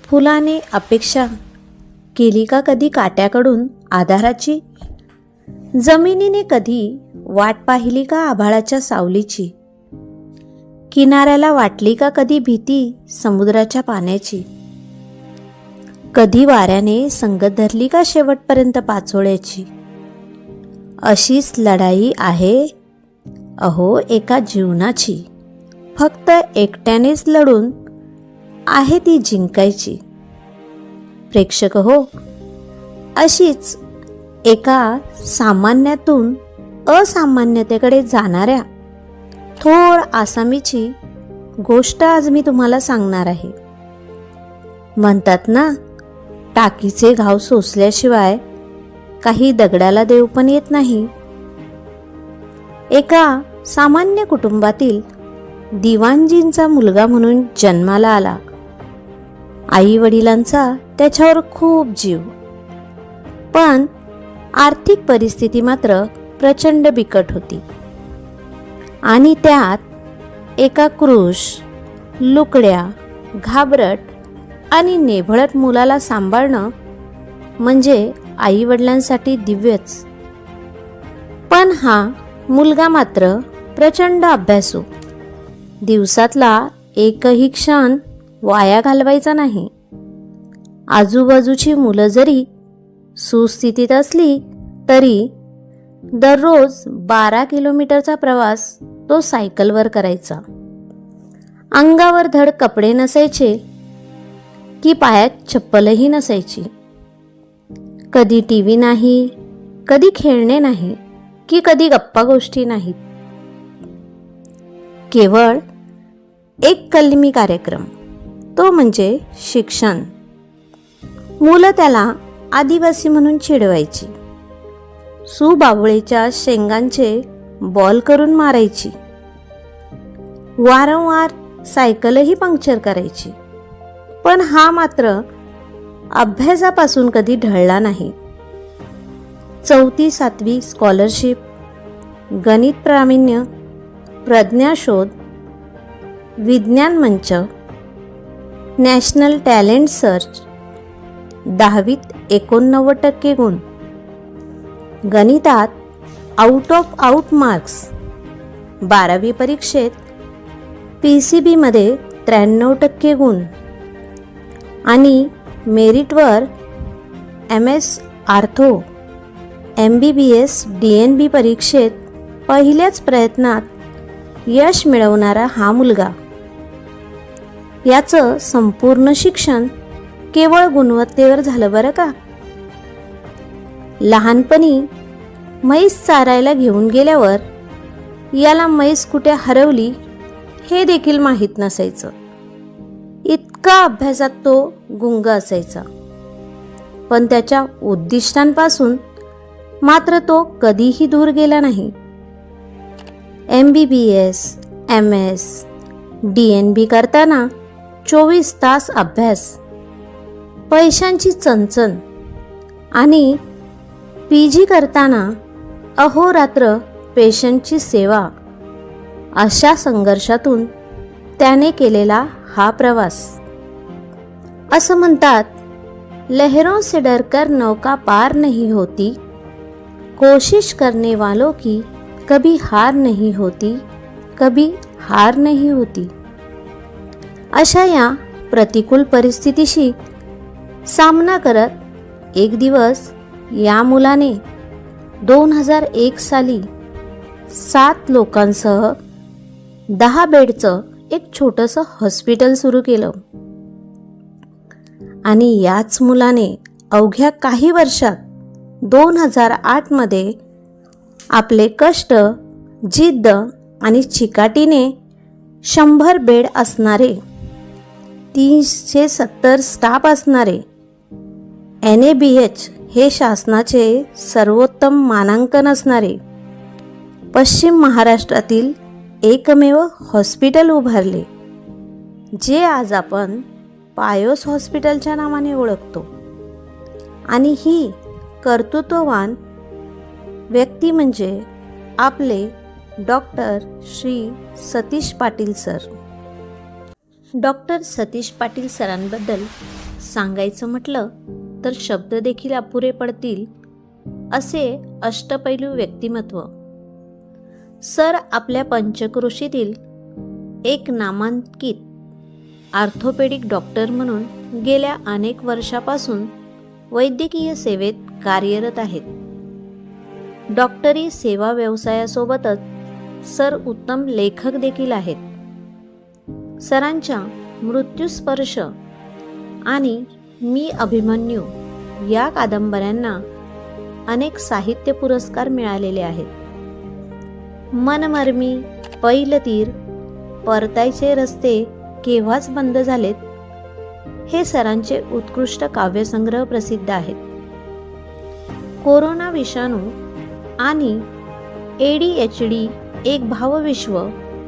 फुलाने अपेक्षा केली का कधी काट्याकडून आधाराची? जमिनीने कधी वाट पाहिली का आभाळाच्या सावलीची? किनाऱ्याला वाटली का कधी भीती समुद्राच्या पाण्याची? कधी वाऱ्याने संगत धरली का शेवटपर्यंत पाचोळ्याची? अशीच लढाई आहे अहो एका जीवनाची, फक्त एकट्यानेच लढून आहे ती जिंकायची. प्रेक्षक हो, अशीच एका सामान्यातून असामान्यतेकडे जाणाऱ्या थोर आसामीची गोष्ट आज मी तुम्हाला सांगणार आहे. म्हणतात ना, टाकीचे घाव सोसल्याशिवाय काही दगडाला देव पण येत नाही. एका सामान्य कुटुंबातील दिवाणजींचा मुलगा म्हणून जन्माला आला. आई वडिलांचा त्याच्यावर खूप जीव, पण आर्थिक परिस्थिती मात्र प्रचंड बिकट होती. आणि त्यात एका क्रूश, लुकड्या, घाबरट आणि नेभळट मुलाला सांभाळणं म्हणजे आई वडिलांसाठी दिव्यच. पण हा मुलगा मात्र प्रचंड अभ्यासू. दिवसातला एकही क्षण वाया घालवायचा नाही. आजूबाजूची मुलं जरी सुस्थितीत असली तरी दररोज 12 किलोमीटरचा प्रवास तो सायकलवर करायचा. अंगावर धड कपडे नसायचे की पायात चप्पलही नसायची. कधी टीव्ही नाही, कधी खेळणे नाही, की कधी गप्पा गोष्टी नाहीत. केवळ एक कलमी कार्यक्रम, तो म्हणजे शिक्षण. मुलं त्याला आदिवासी म्हणून चिडवायची. सुबाबुळेच्या शेंगांचे बॉल करून मारायची. वारंवार सायकलही पंक्चर करायची. पण हा मात्र अभ्यासापासून कधी ढळला नाही. 4थी 7वी स्कॉलरशिप, गणित प्रावीण्य, प्रज्ञाशोध, विज्ञान मंच, नॅशनल टॅलेंट सर्च, 10वीत 89% गुण, गणितात आउट ऑफ आउट मार्क्स, 12वी परीक्षेत PCBमध्ये 93% गुण आणि मेरिटवर MS आर्थो, MBBS DNB परीक्षेत पहिल्याच प्रयत्नात यश मिळवणारा हा मुलगा. याचं संपूर्ण शिक्षण केवळ गुणवत्तेवर झालं बरं का. लहानपणी म्हैस चारायला घेऊन गेल्यावर याला म्हैस कुठे हरवली हे देखील माहीत नसायचं. इतका अभ्यासात तो गुंग असायचा. पण त्याच्या उद्दिष्टांपासून मात्र तो कधीही दूर गेला नाही. MBBS, MS, DNB करताना 24 तास अभ्यास, पैशांची चणचण आणि PG करताना अहोरात्र पेशंटची सेवा, अशा संघर्षातून त्याने केलेला हा प्रवास. असं म्हणतात, लहरों से डरकर नौका पार नहीं होती, कोशिश करने वालों की कभी हार नहीं होती, कभी हार नहीं होती. अशा या प्रतिकूल परिस्थितीशी सामना करत एक दिवस या मुलाने 2001 साली 7 लोकांसह 10 बेडचं एक छोटंसं हॉस्पिटल सुरू केलं. आणि याच मुलाने अवघ्या काही वर्षात 2008 मध्ये आपले कष्ट, जिद्द आणि चिकाटीने 100 बेड असणारे, 370 स्टाफ असणारे, NABH हे शासनाचे सर्वोत्तम मानांकन असणारे पश्चिम महाराष्ट्रातील एकमेव हॉस्पिटल उभारले, जे आज आपण पायोस हॉस्पिटलच्या नावाने ओळखतो. आणि ही कर्तृत्ववान व्यक्ती म्हणजे आपले doctor Shri Satish Patil sir. Doctor Satish Patil सरांबद्दल सांगायचं म्हटलं तर शब्द देखील अपुरे पडतील असे अष्टपैलू व्यक्तिमत्व. सर आपल्या पंचक्रोशीतील एक नामांकित ऑर्थोपेडिक डॉक्टर म्हणून गेल्या अनेक वर्षापासून वैद्यकीय सेवेत कार्यरत आहेत. डॉक्टरी सेवा व्यवसायासोबतच सर उत्तम लेखक देखील आहेत. सरांच्या मृत्यूस्पर्श आणि मी अभिमन्यू या कादंबऱ्यांना अनेक साहित्य पुरस्कार मिळालेले आहेत. मनमर्मी, पैलतीर, परतायचे रस्ते केव्हाच बंद झालेत हे सरांचे उत्कृष्ट काव्यसंग्रह प्रसिद्ध आहेत. कोरोना विषाणू आणि ADHD एक भावविश्व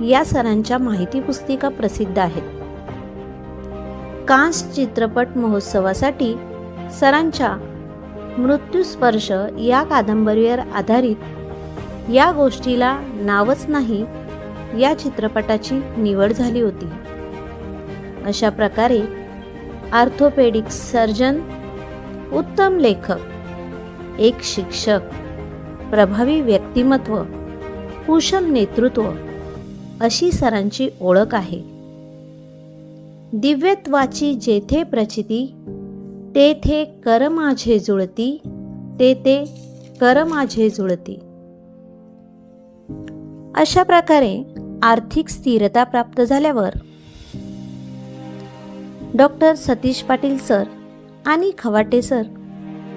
या सरांच्या माहिती पुस्तिका प्रसिद्ध आहेत. कान्स चित्रपट महोत्सवासाठी सरांच्या मृत्यूस्पर्श या कादंबरीवर आधारित या गोष्टीला नावच नाही या चित्रपटाची निवड झाली होती. अशा प्रकारे ऑर्थोपेडिक सर्जन, उत्तम लेखक, एक शिक्षक, प्रभावी व्यक्तिमत्व, कुशल नेतृत्व अशी सरांची ओळख आहे. दिव्यत्वाची जेथे प्रचिती, तेथे कर माझे जुळती, तेथे कर माझे जुळती. अशा प्रकारे आर्थिक स्थिरता प्राप्त झाल्यावर डॉक्टर सतीश पाटील सर आणि खवाटे सर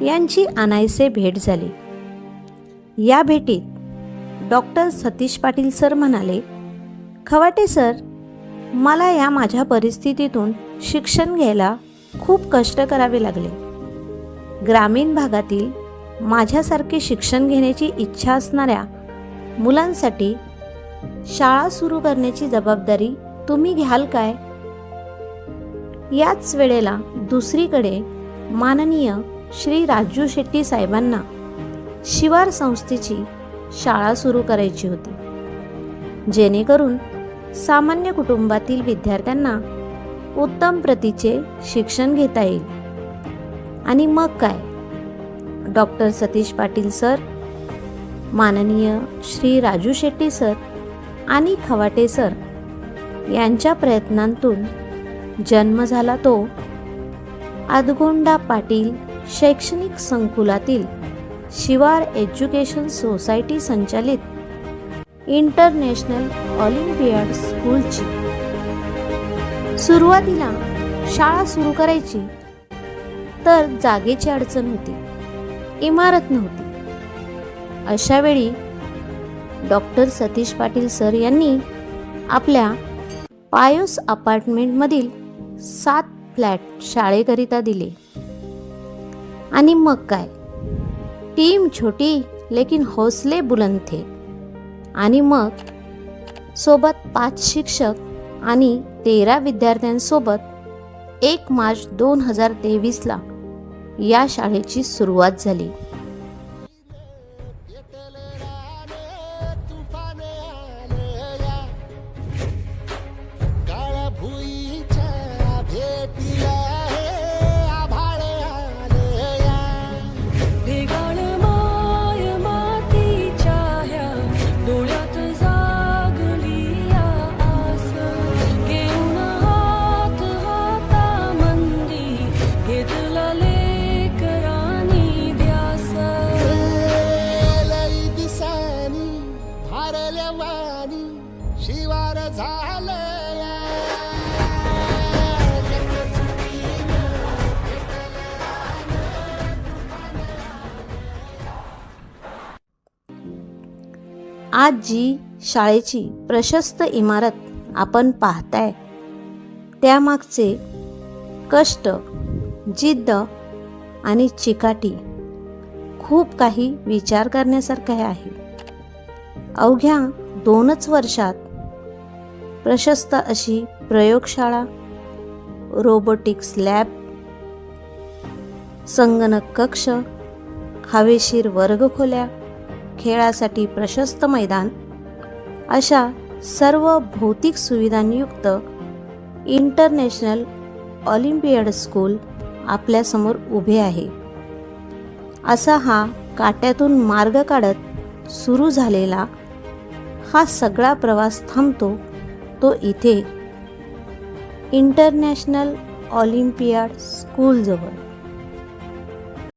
यांची अनायसे भेट झाली. या भेटीत डॉक्टर सतीश पाटील सर म्हणाले, खवाटे सर, मला या माझ्या परिस्थितीतून शिक्षण घ्यायला खूप कष्ट करावे लागले. ग्रामीण भागातील माझ्यासारखे शिक्षण घेण्याची इच्छा असणाऱ्या मुलांसाठी शाळा सुरू करण्याची जबाबदारी तुम्ही घ्याल काय? याच वेळेला दुसरीकडे माननीय श्री राजू शेट्टी साहेबांना शिवार संस्थेची शाळा सुरू करायची होती, जेणेकरून सामान्य कुटुंबातील विद्यार्थ्यांना उत्तम प्रतीचे शिक्षण घेता येईल. आणि मग काय, डॉक्टर सतीश पाटील सर, माननीय श्री राजू शेट्टी सर आणि खवाटे सर यांच्या प्रयत्नांतून जन्म झाला तो आदगोंडा पाटील शैक्षणिक संकुलातील शिवार एज्युकेशन सोसायटी संचालित इंटरनॅशनल ऑलिम्पियाड स्कूलची. सुरुवातीला शाळा सुरू करायची तर जागेची अडचण होती, इमारत नव्हती. अशा वेळी डॉक्टर सतीश पाटील सर यांनी आपल्या पायोस अपार्टमेंटमधील 7 फ्लॅट शाळेकरिता दिले. आणि मग काय, टीम छोटी लेकिन हौसले बुलंद थे. आणि मग सोबत 5 शिक्षक आणि 13 विद्यार्थ्यांसोबत 1 मार्च 2023ला या शाळेची सुरुवात झाली. शिवार झालं आज जी शाळेची प्रशस्त इमारत आपण पाहताय त्यामागचे कष्ट, जिद्द आणि चिकाटी खूप काही विचार करण्यासारखे आहे. अवघ्या 2च वर्षात प्रशस्त अशी प्रयोगशाळा, रोबोटिक्स लॅब, संगणक कक्ष, हवेशीर वर्गखोल्या, खेळासाठी प्रशस्त मैदान अशा सर्व भौतिक सुविधांयुक्त इंटरनॅशनल ऑलिम्पियाड स्कूल आपल्यासमोर उभे आहे. असा हा काट्यातून मार्ग काढत सुरू झालेला हा सगळा प्रवास थांबतो तो इथे इंटरनॅशनल ऑलिम्पियाड स्कूलजवळ.